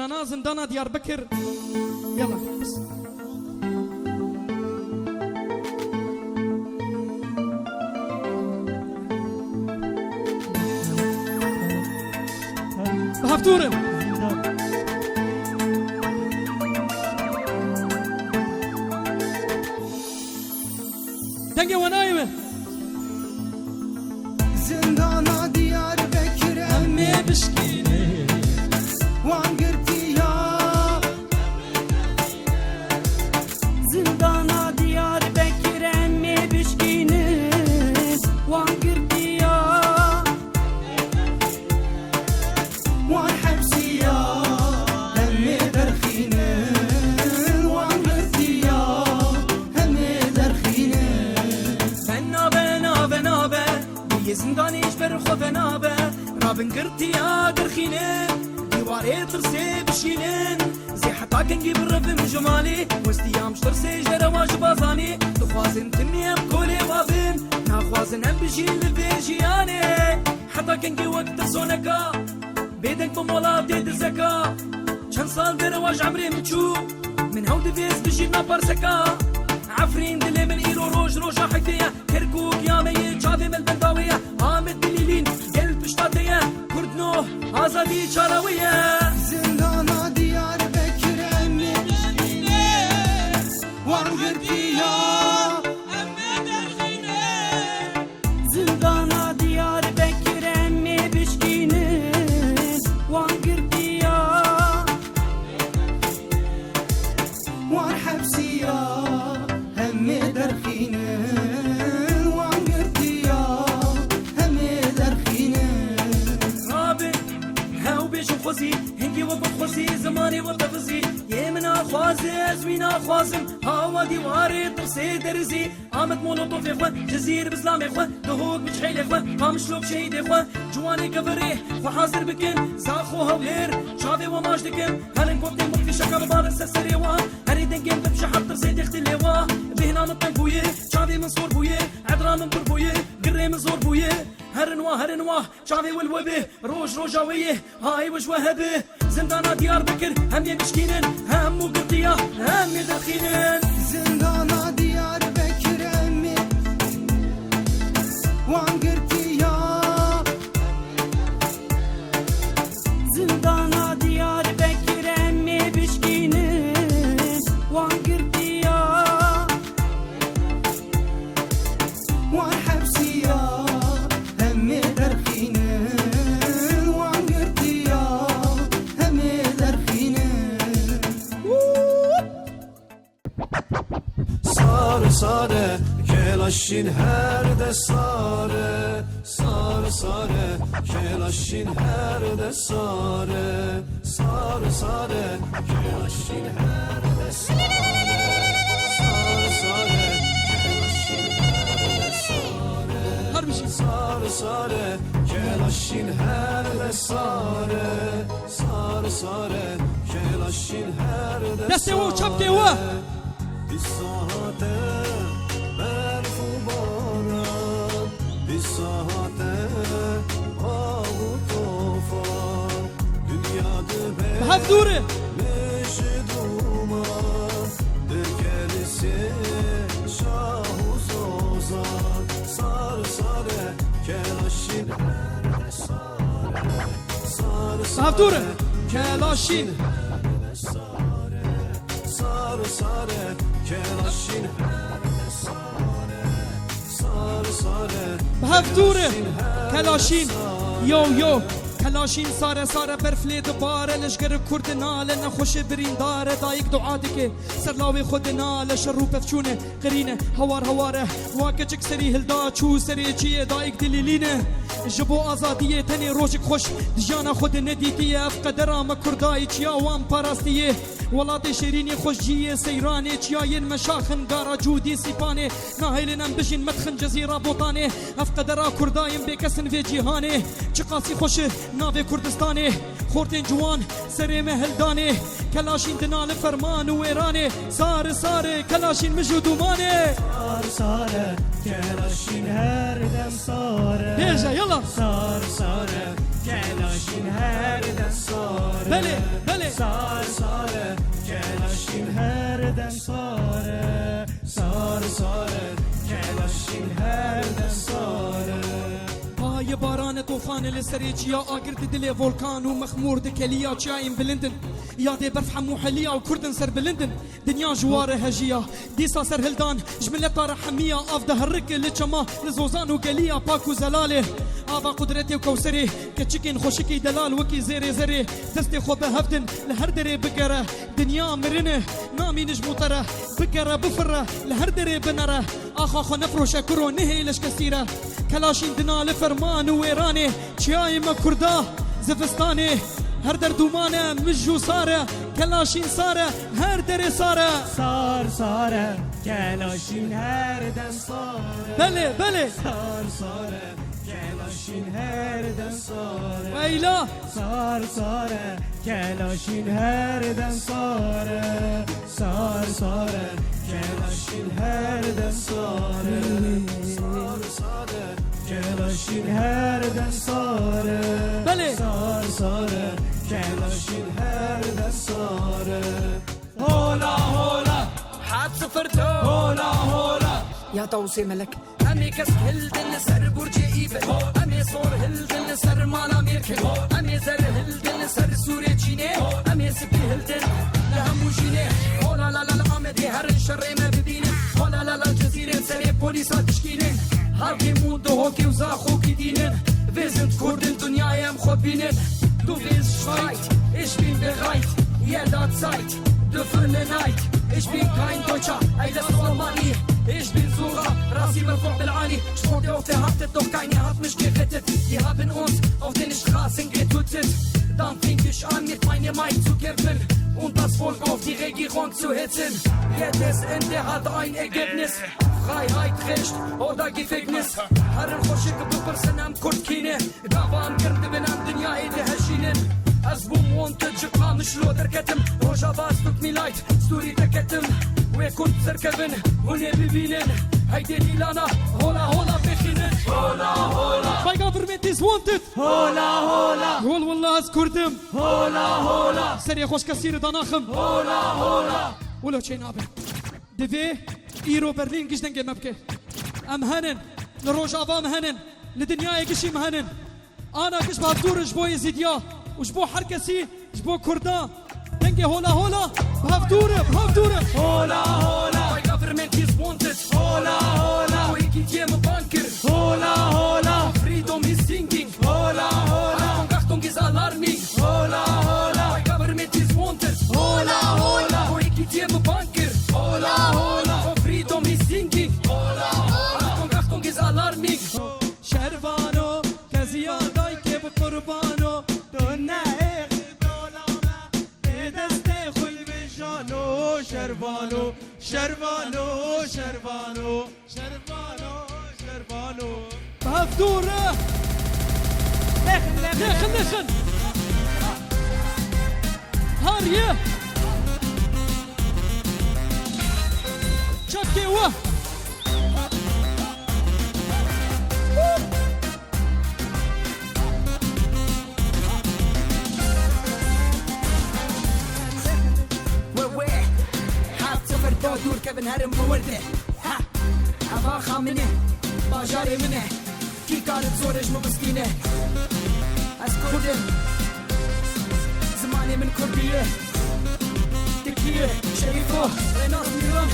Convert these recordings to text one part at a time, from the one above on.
أنا زندانة ديار بكر. يلا هفتورم دنجي ونايمة زندانة ديار بكر أمي بشكيني وانقرتي يا زندانة ديار بكر أمي بشكيني وانقرتي يا وان حبسي يا أمي درخيني وانقرتي يا أمي درخيني فنابه بی زندانیش بر خو فنابه رابن کرتی یا درخینه دیواره ترسه بشینن زی حتا کنگی برفم جمالی وستیام ترسه جرواج بازانی دخوازن تنیم کولی وابن نخوازن هم بشین لفیجیانه حتا کنگی وقت سونکا بیدنگ بمولا دید زکا چند سال درواج عمری مچو من هود فيز بجيب نبرسكا عفرين دلي من إيرو روج حكاية كركوك يا مي شافي من البنداوية عامد دليلين قلب شطاطية كردنو آزادي شاروية زندانة ديار بكر أمي وانقرتي يا زندانة ديار بكر أمي بشكيني وانقرتي يا وان حبسي يا همي درخيني وانقرتي يا همي درخيني رابي هاو بيش خوزي هنجي وقف خوزي زماني وقفزي يمنا خوازي زوينا خوازم هاوا ديواري طرسي درزي عامد مولوتوف يا اخوان جزير بسلام يا اخوان دهوك بجحيل يا اخوان قامشلوك شهيد يا اخوان جواني كفري وحاضر بكن زاخو هولير شافي وماش دكن هلن كوبتين بوك في شكل بار السسري وان هريدن جيم بمشي حط رسيد يختي اللواء بهنا من بويه شافي من صور بويه عدرا من بربويه قري من زور بويه هرنوا شافي والوبه روجاويه هاي وش وهبه زندانة ديار بكر هم يمشكينن هم وقطية هم يدخينن زندانة ديار بكر أمي وانقرتي يا زندانة ديار بكر أمي بشكيني وانقرتي يا وان حبسي يا همي درخيني وانقرتي يا همي درخيني Sare kelaşin her de sare kelaşin her de sare kelaşin her de sare kelaşin her de sare هر بشي sare kelaşin her de sare kelaşin her de دستي هو شبكي هو Bir saate berfu baran Bir saate avu tofan Dünyada هفتورم beşi duman Dökerisi şahu sozan Sare kelaşin her sare هفتورم كلاشين Sare kelaşin sare هفتورم كلاشين يو كلاشين سارة برفليت بارة لشقر كردنا لنا خوش برين دارة دايك دعاتك سرلاوي خدنا لشرو بفشونه قرينه هواره واكجك سري هلدا چو سري چيه دايك دليلينه جبو آزادیه تنی روشک خوش دیجانا خود ندیدیه اف قدرام کردای چیا وام پاراستیه ولات شیرینی خوش جیه سیرانه چیاین مشاخن گارا جودی سیپانه ناهیلنم بجین مدخن جزیره بوطانه اف قدرا کردایم بکسن في جیهانه چقاسی خوش ناوی کردستانه خورتین جوان سری مهلدانه کلاشین دنال فرمان و ایرانه ساره کلاشین مجودومانه Sare kelaşin her dem sare بیجا یلا Sare كلاشين هردن صاره بله بله سار ساره كلاشين هردن صاره سار ساره كلاشين هردن صاره پای باران طوفان لسری چیا آگرد دل ولکان و مخمور دکلیا چایم بلندن یاد برف حمو حلیا و کردن سر بلندن دنیا جوار هجیا دیسا سر هلدان جمله طار حمیا آف ده هرک لچما لزوزان و گلیا پاک و زلاله آوا قدرتی و کوسری کچکین خوشکی دلال وکی زیر زری دست خو به هفتن لهر دره بگره دنیا مرنه نامی نجمو تره بگره بفره لهر دره بنره آخا خو نفرو شکرو نهی لش کسیره کلاشین دنا لفرمان و ویرانه چیای ما کرده زفستانه هر در دومانه مجو ساره کلاشین ساره هر در ساره سار ساره کلاشین هردن صاره بله بله سار ساره کلاشین هردن صاره ویلا سار ساره کلاشین هردن صاره سار ساره کلاشین هردن صاره سار ساره کلاشین هردن صاره بله سار ساره کلاشین هردن صاره هولا هولا حاد صفرتو هولا هولا يا طوسي ملك امي كس هلدن سر برج ايفل امي صور هلدن سر مالا ميركل امي زر هلدن سر سوريا تشيني امي سبي هلدن لهم وشيني هولا لا لا الامدي هر الشر ما ببينه هولا لا لا الجزيرة سر بوليسات تشكينين هاكي موندو هوكي وزاخو كي دينن فيزنت كورد الدنيا يم خود بينن دو فيز شرايت ايش بين بغايت يا دات سايت دو فرن نايت ايش بين كاين دوتشا اي لسوالماني ايش بين زورا راسي مرفوع بالعالي شطوطي اوفي هابتت دوك كايني هات مش كيفتت die haben uns auf den Straßen getötet dann fing ich an mit meiner Macht zu kämpfen und das Volk auf die Regierung zu hetzen jedes Ende hat ein Ergebnis Freiheit, Recht oder Gefängnis Herren Khoshik ببرسن ام كرد كينه دعوام كرد بنام دنيا ايدي هشينن أزبوم وانتج قامش لو دركتم روجا باس توك مي لايت ستوري تكتم ويكون تركبن هوني ببينن هيدي لانا هولا هولا بخينن هولا هولا My government is wanted هولا هولا هول والله از كردم هولا هولا سري خوش كثير دناخم هولا هولا ولو تشين ابي دفي ايرو برلين قش دنجي مبكي ام هنن لروج افام هنن لدنيا يقشي مهنن انا قش بهدور جبو يزيديا وجبو حركسي جبو كردان دنجي هولا هولا بهفدوره بهفدوره هولا هولا My government is wanted هولا هولا ويكي تيم بانكر هولا هولا Freedom is sinking هولا هولا Achtung is alarming هولا هولا My government is wanted هولا هولا ويكي تيم بانكر هولا هولا Freedom is sinking Achtung is alarming شربانو كزيا دايك بقربانو دونا اخ دولانا دسته خوی بجانو شربانو شربانو شربانو شربانو شربانو بهفدوره لخن لخن هاريه شكي وه دور كابن هرم بورده ها هوا خامنه باجاري منه كي كانت زورج مبسكينه از كردن زماني من كردية تركية شريفه ريناس ميران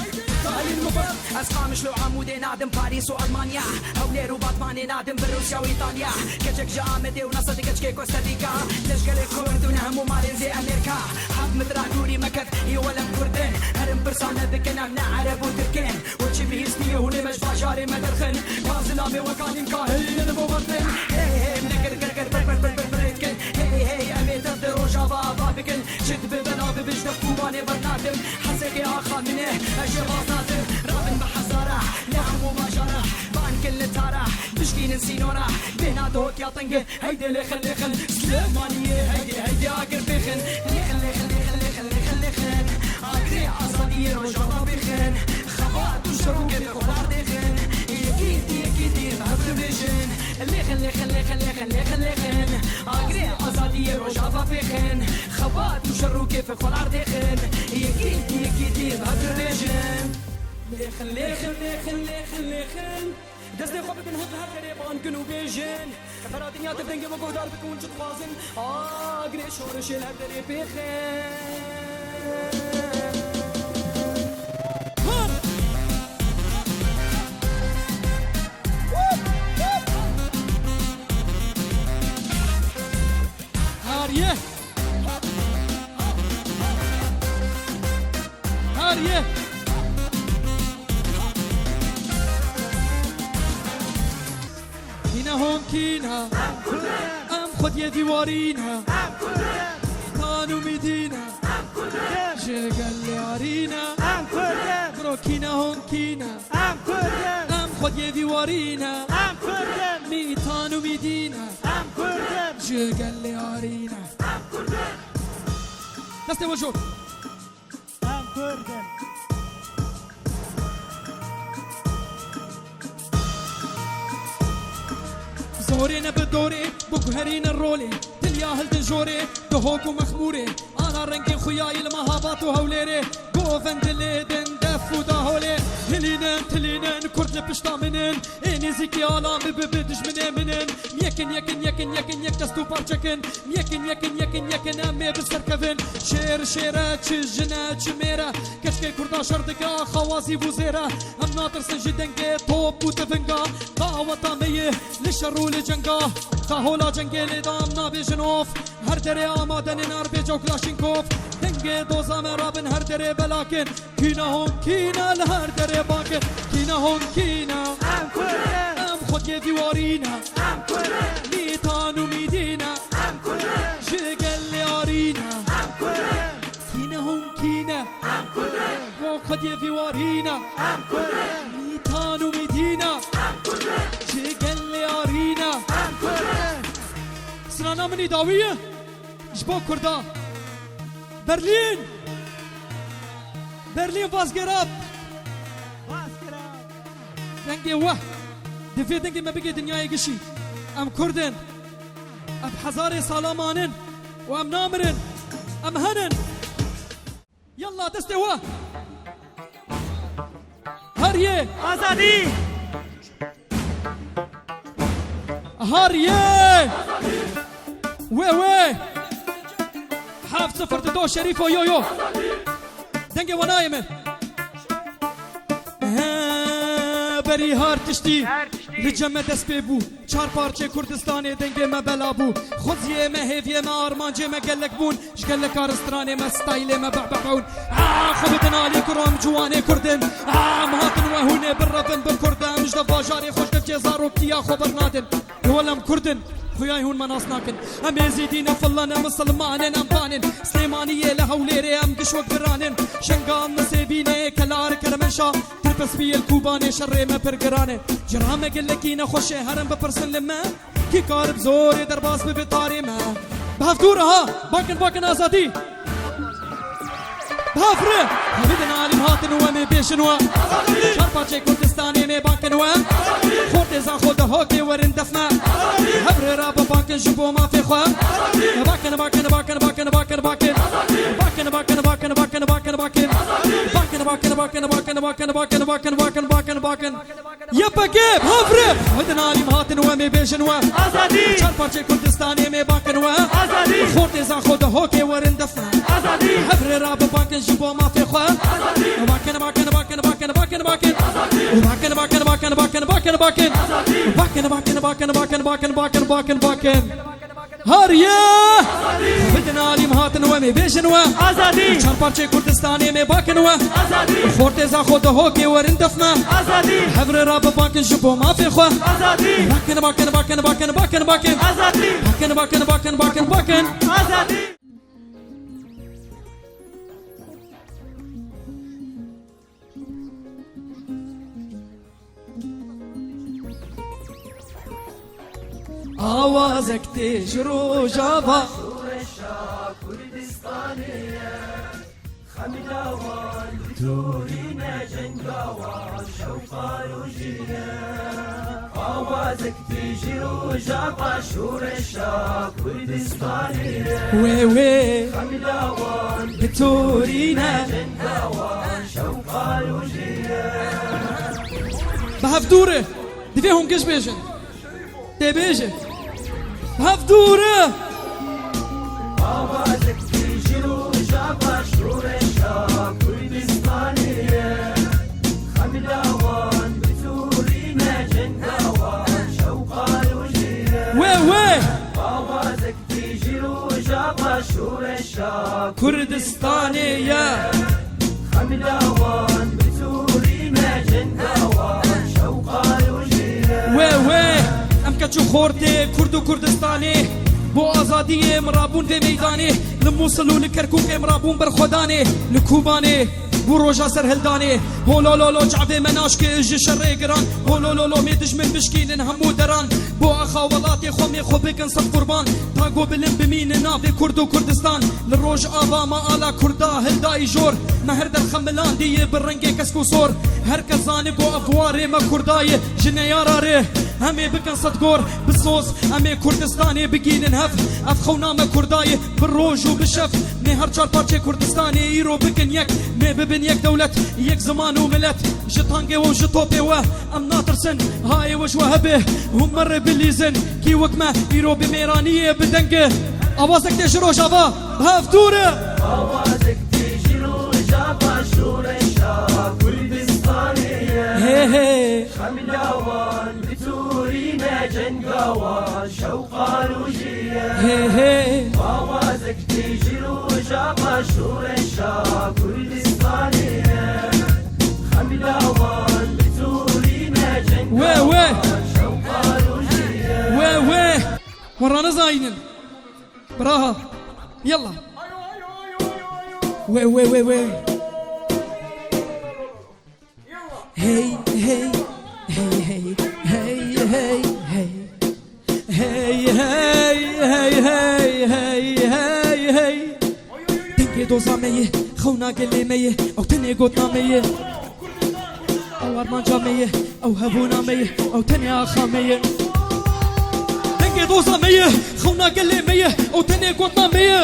تاهلي المبارك از خامش لو عمودي نادم باريس والمانيا هولير وباتماني نادم بروسيا وايطاليا كجك جامدي ونصد كجكي كوستاريكا تشكل كرد ونهم ماليزي امريكا حب مدرا دوري مكت يولم كردن هرم برسانه بكنا من عرب وتركين وشي بيسني هوني مش باجاري مدرخن كازلامي وكانين كاهلين المبطن هي منكر كركر بربر بربر بريتكن هي امي تبدي روجا بابا بكن شد ببنا ببجدف كوباني برنادم حسكي اخا منه اجي باصناتم رابن بحزارة نعم ومجارة بان كل تارة بشكين سينورة بينا دوك يا طنقة هيدي لخن لخن سليمانية هيدي اقر بخن لخن لخن لخن لخن لخن لخن اقري عصبية روجا بخن خبات وشروق بخبار دخن يكيد يكيد بهبر بجن لخن لخن لخن لخن لخن لخن في رجافة في خين خبات وشرو كيف خل عرض خين يكيدي بهاجربيجان ليخن ليخن ليخن ليخن ليخن دزني خوب بنهض هالقريبان كنو بيجان فرادنيا تبدنجي وقودار بكون جد فازن قريش ورش الهدري بخين هاريه هاريه كينا هون كينا ام خد يا ديوارينا كانوا مدينة جقل لي عرينا برو كينا هون كينا ام خد يا ديوارينا ميتان ومدينة جقل لي عرينا دستي وجود زورينا بالدوري بقهرين الرولي تلياهل دجوري دهوك ومخموري انا رنقي خياي المهابات وهوليري قوفن دليدن دف وداهولي تلينن كرد لبشتا منن اني زيكي آلام ببدج منن يكن دستو بارچكن يكن امي بسركفن شيرة جنة جميرة كشكي كردا شردقا خوازي بوزيرة ام ناطر سنجدنگي توب وتفنقا قاوة طامية لشرو لجنقا قاهولا جنگي لدام نابي جنوف هر دري آمادن نار بيجو كلاشينكوف دنگي دوزا مرابن هر دري بلاكن كينا هون كينا لهر دري باكن كينا هون كينا ام خد يدي وارينا ميتان وميدينا جقل لي عرينا كينا هون كينا خد يدي وارينا ميتان وميدينا جقل لي عرينا سنانا مني داوية جبو كردا برلين فاسقراب دنگي وح دفي دنگي ما بقي دنياي قشي ام كردن ام حزاري سالامانن وام نامرن ام هنن يلا دستي وح هاريه آزادی هاريه وي حاف صفر دو شريفو يو دنگي ونايمه بری هار تشتی لجمع دست ببو چار پارچه کردستان دنگه ما بلابو خوزیه ما هیویه ما آرمانجه ما گلک بون شگلک آرسترانه ما ستایله ما بعبعون خودتن آلی کرام جوانه کردن مهاتن و هونه بررفن بکردن مجد باجاری خوش دفجه زارو کیا خبر نادن ولم کردن خویای هون مناس ناکن ام زیدین فلان مسلمانن ام بانن سلیمانیه لهوليري ام قشوك درانن شنقام نسيبينه كلار كرمشا تربس بي الكوباني شر ما برقرانه جرامه قلكينا خوشه هرم بپرسن لما كي قارب زوري درباس ببطاري ما بهفتورها باكن آزادي بهفره بدنا عالم هاتن ومي بيشنوا شرباتشي كردستاني مي باكنوا خورتي زا خود هوكي ورن دفنا هبر رابا باكن جبو ما في خوا باكن يبا كيف هفره بدنا عالم هاتن ومي بيشنوا شرباتشي كردستاني مي باكنوا خورتي زا خود هوكي ورن دفنا هبر رابا باكن جبو ما في خوا باكن هاريه بدنا عالم هاتن ومي بيشنوا آزادی چار پارچه کردستانی می باکنوا آزادی خورت زا خود هوکی ورن دفنا آزادی حبر راب باکن جبو ما في خوا آزادی باكن آزادی آوازك تجرو جابا آوازك تيجي وجابا شور الشاب كردستانية وي وي خملاوان بتورينا جنقاوان شوقا الوجية بهف دوره دفيهم كش بيجن تبيجن بهف دوره آوازك تيجي وجابا شور الشاب كردستانية خملاوان بتورينا جنقاوان شوقا الوجية وي وي آوازك تيجي وجابا شور الشاب كردستانية خملاوان بتورينا جنقاوان شوقا الوجية وي وي ام كتشو خورتي كردو كردستاني بو آزادی مرابون في میدانی لموصل و لکرکوک مرابون برخودانی لکوبانی بو روجا سر هلدانی هولو لولو جعبه مناش که اج شر گران هولو لولو میدش من بشکین همو دران بو اخاولات خومی خو بکن صد قربان تاگو بلن بمین ناوی کرد و کردستان لروج آبا ما آلا کردا هلدای جور مهر در خملان دیه برنگی کسکو سور هر کزانی بو افواری ما کردای جنیاراره همه بکن صد گور بصوص همه کردستانی بگین هف افخونا ما کردای بالروج و بشف نه هر چار پارچه کردستانی ایرو بکن یک نه ببن یک دولت یک زمان و ملت جتانگه و جتوبه و ام ناطرسن هاي وش وهبه هم مر بالليزن كي وكما يرو بميرانيه بدنگه اوازك تجرو جابا بهاف دوره آوازك تيجي وجابا شور الشاب كردستانية هي هي خملاوان بتورينا جنقاوان شوقا الوجية هي هي آوازك تيجي وجابا شور الشاب كردستانية خملاوان بتورينا وي جنقاوان وي شوقا الوجية وي وي ورانا زاينن براها يلا وي وي وي وي هي هي هي هي هي هي هي هي هي هي هي هي تنكي دوزا مية خونا قلي مية او تني قوتنا مية او ارمانجا مية او هبونا مية او تني اخا مية تنكي دوزا مية خونا قلي مية او تني قوتنا مية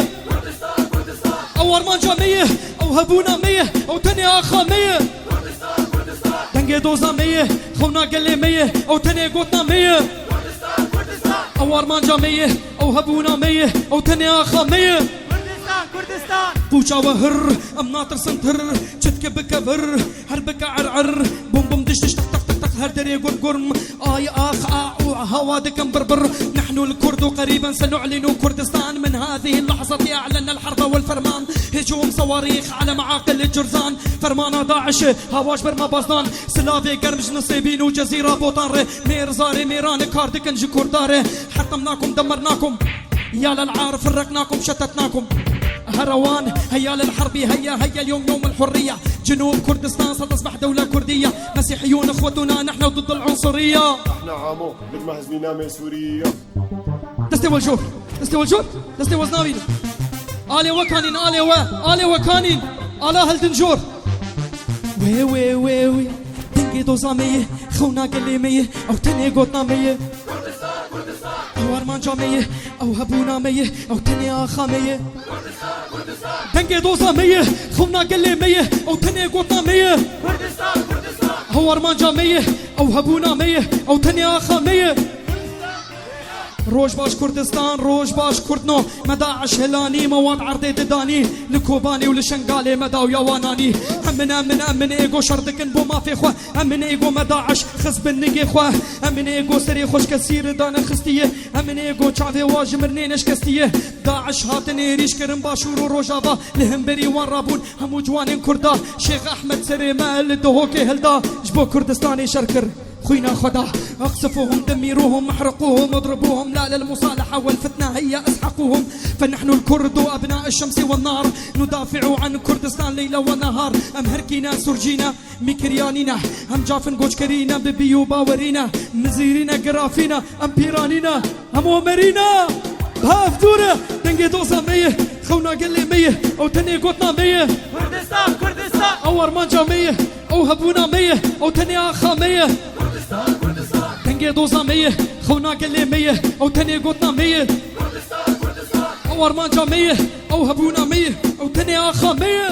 او ارمانجا مية او هبونا مية او تني اخا مية تنكي دوزا مية خونا قلي مية او تني قوتنا مية او ارمانجا مية او هبونا مية او تني اخا مية كردستان بوشا وهر ام ناطر سنتر شتك بكبر هربك عرعر بوم بوم دش دش تك تك تك تك هر دري قرم اي اخ هوادك بربر نحن الكرد قريبا سنعلن كردستان من هذه اللحظة اعلن الحرب والفرمان هجوم صواريخ على معاقل الجرزان فرمان داعش هواش برما بازدان سلافي قرمج نصيبين وجزيرة بوطان مير زاري ميران كاردكن جكورداري حطمناكم دمرناكم يا للعار فرقناكم شتتناكم هروان هيا للحرب هيا اليوم يوم الحرية جنوب كردستان ستصبح دولة كردية مسيحيون اخوتنا نحن ضد العنصرية احنا عامو مثل ما هزمينا من سوريا دستي والجور دستي والجور دستي وزناوين آلي وكانين آلي وكانين آلا هالدنجور وي وي وي وي تنقي دوزا مية خونا قلي مية او تني قوتنا مية او ارمانجا مية او هبونا مية او تني اخا مية تنقي دوزا مية خونا قلي مية او تني قوتنا مية او ارمانجا مية او هبونا مية او تني اخا مية روج باش كردستان روج باش كردنو مداعش هلاني مواد عرضي دداني لكوباني ولشنقالي مدى ويواناني امن ايقو شردكن بو ما في خوا امن ايقو مداعش خز بالنقي خوا امن ايقو سري خوش كسير دانا خستيه امن ايقو شعفي واجمرنينش كستيه داعش هاتني ريش كرم باشور وروجابا لهم بري وان رابون همو جوانين كردا شيخ احمد سري مال دهوكي هلدا جبو كردستاني شركر خوينا خدا اقصفوهم دمروهم احرقوهم اضربوهم لا للمصالحة والفتنة هيا اسحقوهم فنحن الكرد وابناء الشمس والنار ندافع عن كردستان ليل ونهار ام هركينا سرجينا مكريانينا ام جافن قوشكرينا ببيو باورينا مزيرينا قرافينا ام بيرانينا ام ومرينا بهاف دورة دنقي دوزا مية خونا قلي مية او تني قوتنا مية كردستان او ارمانجا مية او هبونا مية او تني اخا مية هنگی دوزا میه خونا گلی میه او تنی گوتنا میه او ارمان جا میه او هبونا میه او تنی آخا میه